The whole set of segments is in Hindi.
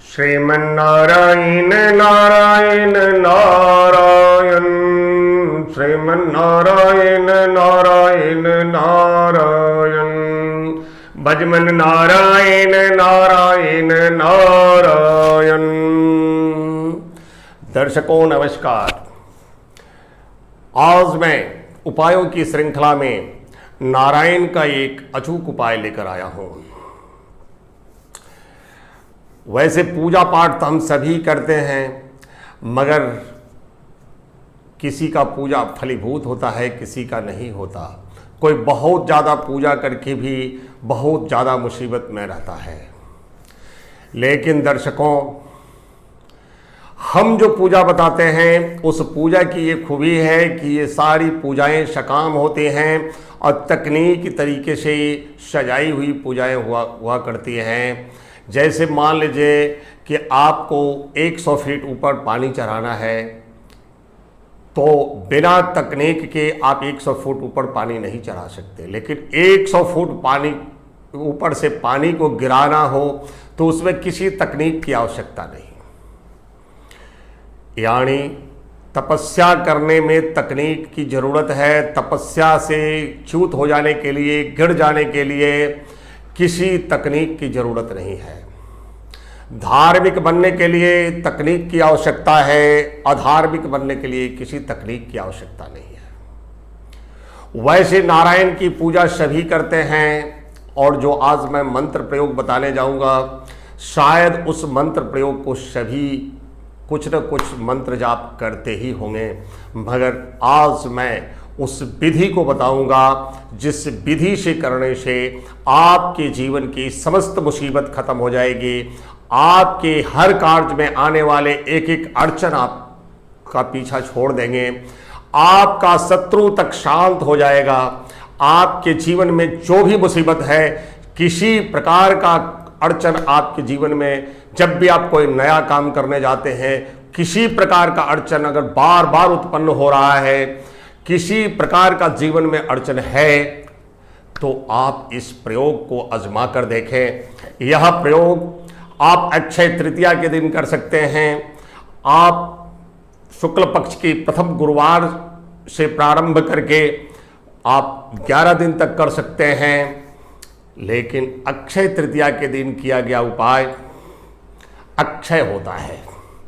श्रीमन्नारायण नारायण नारायण, श्रीमन्नारायण नारायण नारायण, भजमन नारायण नारायण नारायण। दर्शकों नमस्कार। आज मैं उपायों की श्रृंखला में नारायण का एक अचूक उपाय लेकर आया हूं। वैसे पूजा पाठ तो हम सभी करते हैं, मगर किसी का पूजा फलीभूत होता है, किसी का नहीं होता। कोई बहुत ज़्यादा पूजा करके भी बहुत ज़्यादा मुसीबत में रहता है। लेकिन दर्शकों, हम जो पूजा बताते हैं उस पूजा की ये खूबी है कि ये सारी पूजाएं सकाम होती हैं और तकनीकी तरीके से सजाई हुई पूजाएं हुआ करती हैं। जैसे मान लीजिए कि आपको 100 फीट ऊपर पानी चढ़ाना है, तो बिना तकनीक के आप 100 फुट ऊपर पानी नहीं चढ़ा सकते। लेकिन 100 फुट पानी ऊपर से पानी को गिराना हो तो उसमें किसी तकनीक की आवश्यकता नहीं। यानी तपस्या करने में तकनीक की ज़रूरत है। तपस्या से च्युत हो जाने के लिए, गिर जाने के लिए किसी तकनीक की ज़रूरत नहीं है। धार्मिक बनने के लिए तकनीक की आवश्यकता है, अधार्मिक बनने के लिए किसी तकनीक की आवश्यकता नहीं है। वैसे नारायण की पूजा सभी करते हैं, और जो आज मैं मंत्र प्रयोग बताने जाऊंगा, शायद उस मंत्र प्रयोग को सभी कुछ न कुछ मंत्र जाप करते ही होंगे, मगर आज मैं उस विधि को बताऊंगा जिस विधि से करने से आपके जीवन की समस्त मुसीबत खत्म हो जाएगी। आपके हर कार्य में आने वाले एक एक अड़चन आपका पीछा छोड़ देंगे। आपका शत्रु तक शांत हो जाएगा। आपके जीवन में जो भी मुसीबत है, किसी प्रकार का अड़चन आपके जीवन में, जब भी आप कोई नया काम करने जाते हैं, किसी प्रकार का अड़चन अगर बार बार उत्पन्न हो रहा है, किसी प्रकार का जीवन में अड़चन है, तो आप इस प्रयोग को आजमा कर देखें। यह प्रयोग आप अक्षय तृतीया के दिन कर सकते हैं। आप शुक्ल पक्ष की प्रथम गुरुवार से प्रारंभ करके आप 11 दिन तक कर सकते हैं। लेकिन अक्षय तृतीया के दिन किया गया उपाय अक्षय होता है,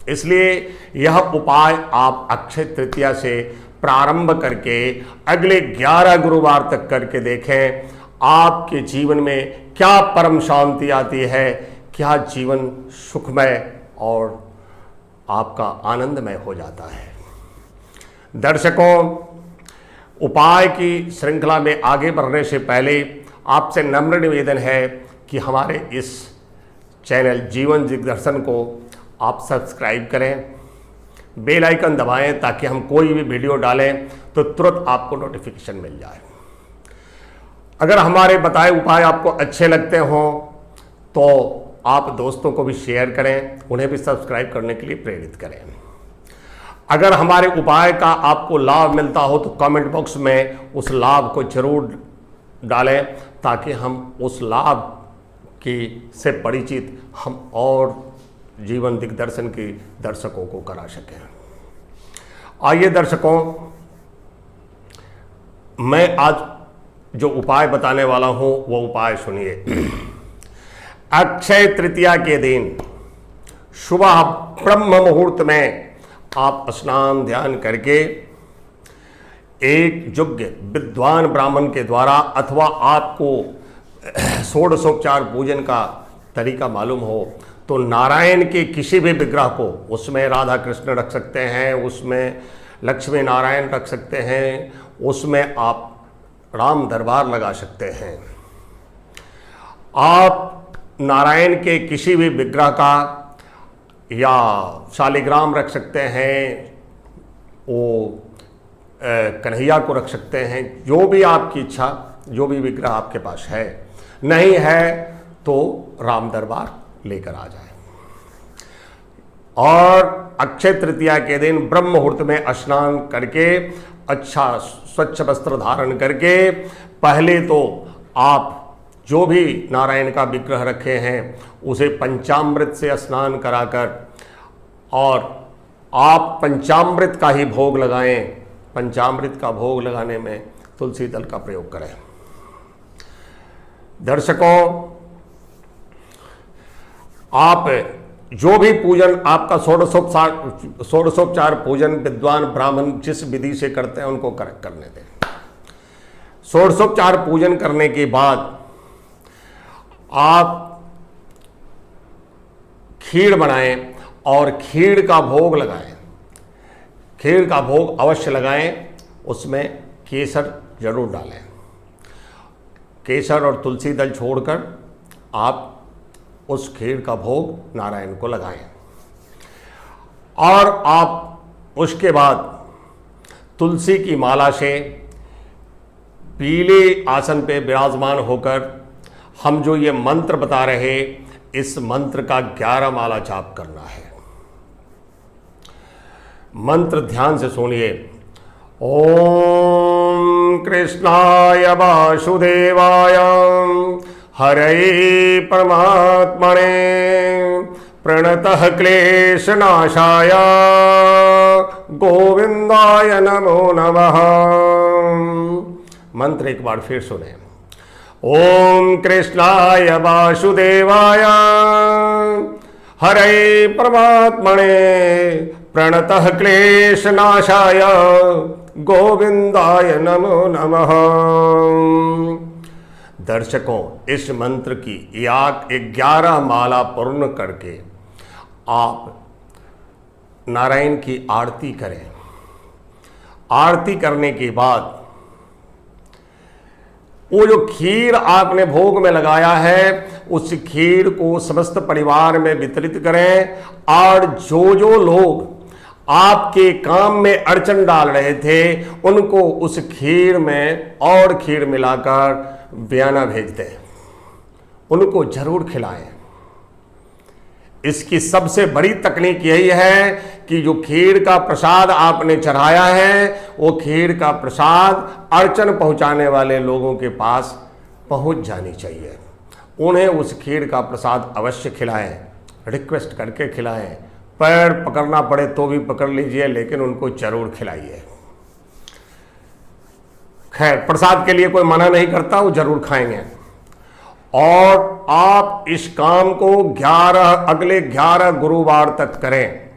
इसलिए यह उपाय आप अक्षय तृतीया से प्रारंभ करके अगले 11 गुरुवार तक करके देखें। आपके जीवन में क्या परम शांति आती है, क्या जीवन सुखमय और आपका आनंदमय हो जाता है। दर्शकों, उपाय की श्रृंखला में आगे बढ़ने से पहले आपसे नम्र निवेदन है कि हमारे इस चैनल जीवन दिग्दर्शन को आप सब्सक्राइब करें, बेल आइकन दबाएं, ताकि हम कोई भी वीडियो डालें तो तुरंत आपको नोटिफिकेशन मिल जाए। अगर हमारे बताए उपाय आपको अच्छे लगते हों तो आप दोस्तों को भी शेयर करें, उन्हें भी सब्सक्राइब करने के लिए प्रेरित करें। अगर हमारे उपाय का आपको लाभ मिलता हो तो कमेंट बॉक्स में उस लाभ को जरूर डालें, ताकि हम उस लाभ की से परिचित हम और जीवन दिग्दर्शन के दर्शकों को करा सकें। आइए दर्शकों, मैं आज जो उपाय बताने वाला हूं वो उपाय सुनिए। अक्षय तृतीया के दिन सुबह ब्रह्म मुहूर्त में आप स्नान ध्यान करके एक योग्य विद्वान ब्राह्मण के द्वारा, अथवा आपको षोडशोपचार पूजन का तरीका मालूम हो तो नारायण के किसी भी विग्रह को, उसमें राधा कृष्ण रख सकते हैं, उसमें लक्ष्मी नारायण रख सकते हैं, उसमें आप राम दरबार लगा सकते हैं। आप नारायण के किसी भी विग्रह का या शालिग्राम रख सकते हैं, वो कन्हैया को रख सकते हैं, जो भी आपकी इच्छा, जो भी विग्रह आपके पास है। नहीं है तो राम दरबार लेकर आ जाए। और अक्षय तृतीया के दिन ब्रह्म मुहूर्त में स्नान करके, अच्छा स्वच्छ वस्त्र धारण करके, पहले तो आप जो भी नारायण का विग्रह रखे हैं उसे पंचामृत से स्नान कराकर और आप पंचामृत का ही भोग लगाएं। पंचामृत का भोग लगाने में तुलसी दल का प्रयोग करें। दर्शकों, आप जो भी पूजन आपका षोडशोपचार पूजन विद्वान ब्राह्मण जिस विधि से करते हैं उनको करने दें। षोडशोपचार पूजन करने के बाद आप खीर बनाएं और खीर का भोग लगाएं। खीर का भोग अवश्य लगाएं, उसमें केसर जरूर डालें। केसर और तुलसी दल छोड़कर आप उस खीर का भोग नारायण को लगाएं और आप उसके बाद तुलसी की माला से पीले आसन पे विराजमान होकर हम जो ये मंत्र बता रहे, इस मंत्र का 11 माला जाप करना है। मंत्र ध्यान से सुनिए। ओम कृष्णाय वासुदेवाय हरये परमात्मने प्रणतः क्लेशनाशाय गोविंदाय नमो नमः। मंत्र एक बार फिर सुने। ओम कृष्णाय वासुदेवाय हरये परमात्मने प्रणतः क्लेशनाशाय गोविंदाय नमो नमः। दर्शकों, इस मंत्र की 11 माला पूर्ण करके आप नारायण की आरती करें। आरती करने के बाद वो जो खीर आपने भोग में लगाया है, उस खीर को समस्त परिवार में वितरित करें और जो लोग आपके काम में अड़चन डाल रहे थे उनको उस खीर में और खीर मिलाकर बयाना भेज दें, उनको जरूर खिलाएं। इसकी सबसे बड़ी तकनीक यही है कि जो खीर का प्रसाद आपने चढ़ाया है, वो खीर का प्रसाद अड़चन पहुंचाने वाले लोगों के पास पहुंच जानी चाहिए। उन्हें उस खीर का प्रसाद अवश्य खिलाएं, रिक्वेस्ट करके खिलाएं। पैर पकड़ना पड़े तो भी पकड़ लीजिए, लेकिन उनको जरूर खिलाइए। खैर, प्रसाद के लिए कोई मना नहीं करता, वो जरूर खाएंगे। और आप इस काम को अगले 11 गुरुवार तक करें।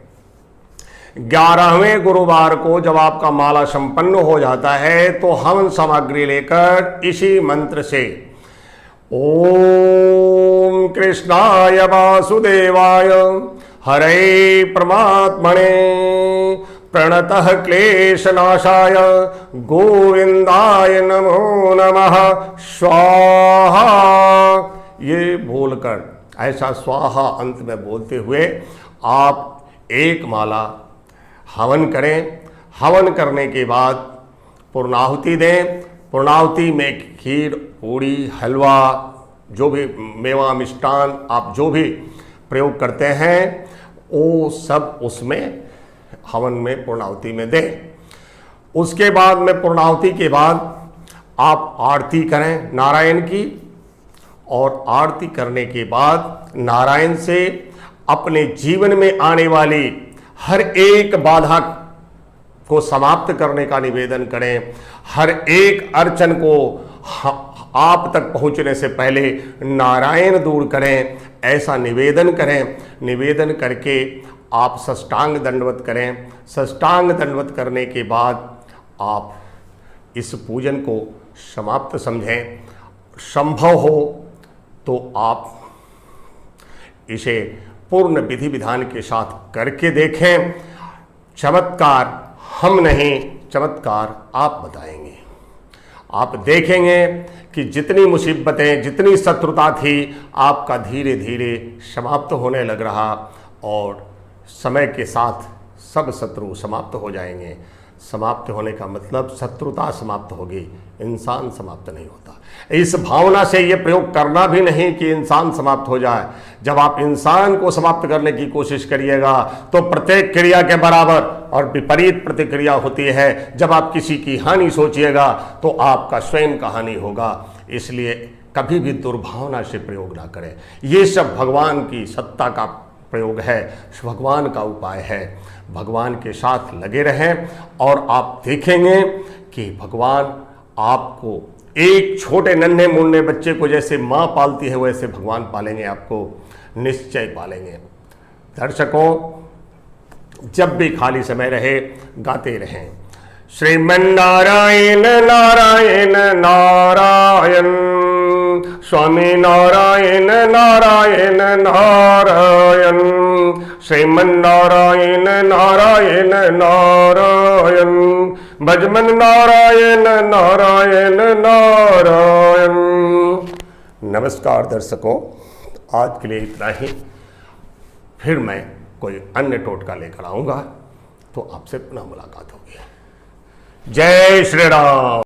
11वें गुरुवार को जब आपका माला संपन्न हो जाता है तो हवन सामग्री लेकर इसी मंत्र से ओम कृष्णाय वासुदेवाय हरे परमात्मने प्रणतः क्लेशनाशाय गोविंदाय नमो नमः स्वाहा, ये बोलकर ऐसा स्वाहा अंत में बोलते हुए आप एक माला हवन करें। हवन करने के बाद पूर्णाहुति दें। पूर्णाहुति में खीर, पूड़ी, हलवा, जो भी मेवा मिष्टान आप जो भी प्रयोग करते हैं वो सब उसमें हवन में पूर्णाहुति में दें। उसके बाद में पूर्णाहुति के बाद आप आरती करें नारायण की, और आरती करने के बाद नारायण से अपने जीवन में आने वाली हर एक बाधा को समाप्त करने का निवेदन करें। हर एक अड़चन को आप तक पहुंचने से पहले नारायण दूर करें, ऐसा निवेदन करें। निवेदन करके आप साष्टांग दंडवत करें। साष्टांग दंडवत करने के बाद आप इस पूजन को समाप्त समझें। संभव हो तो आप इसे पूर्ण विधि विधान के साथ करके देखें। चमत्कार हम नहीं, चमत्कार आप बताएंगे। आप देखेंगे कि जितनी मुसीबतें, जितनी शत्रुता थी, आपका धीरे धीरे समाप्त होने लग रहा और समय के साथ सब शत्रु समाप्त हो जाएंगे। समाप्त होने का मतलब शत्रुता समाप्त होगी, इंसान समाप्त नहीं होता। इस भावना से ये प्रयोग करना भी नहीं कि इंसान समाप्त हो जाए। जब आप इंसान को समाप्त करने की कोशिश करिएगा तो प्रत्येक क्रिया के बराबर और विपरीत प्रतिक्रिया होती है। जब आप किसी की हानि सोचिएगा तो आपका स्वयं का हानि होगा। इसलिए कभी भी दुर्भावना से प्रयोग ना करें। ये सब भगवान की सत्ता का प्रयोग है, भगवान का उपाय है। भगवान के साथ लगे रहें और आप देखेंगे कि भगवान आपको एक छोटे नन्हे मुन्ने बच्चे को जैसे माँ पालती है वैसे भगवान पालेंगे, आपको निश्चय पालेंगे। दर्शकों, जब भी खाली समय रहे गाते रहें श्रीमन्नारायण नारायण नारायण, स्वामी नारायण नारायण नारायण, श्रीमन्नारायण नारायण नारायण, भजमन नारायण नारायण नारायण। नमस्कार दर्शकों, आज के लिए इतना ही। फिर मैं कोई अन्य टोटका लेकर आऊँगा तो आपसे पुनः मुलाकात होगी। जय श्री राम।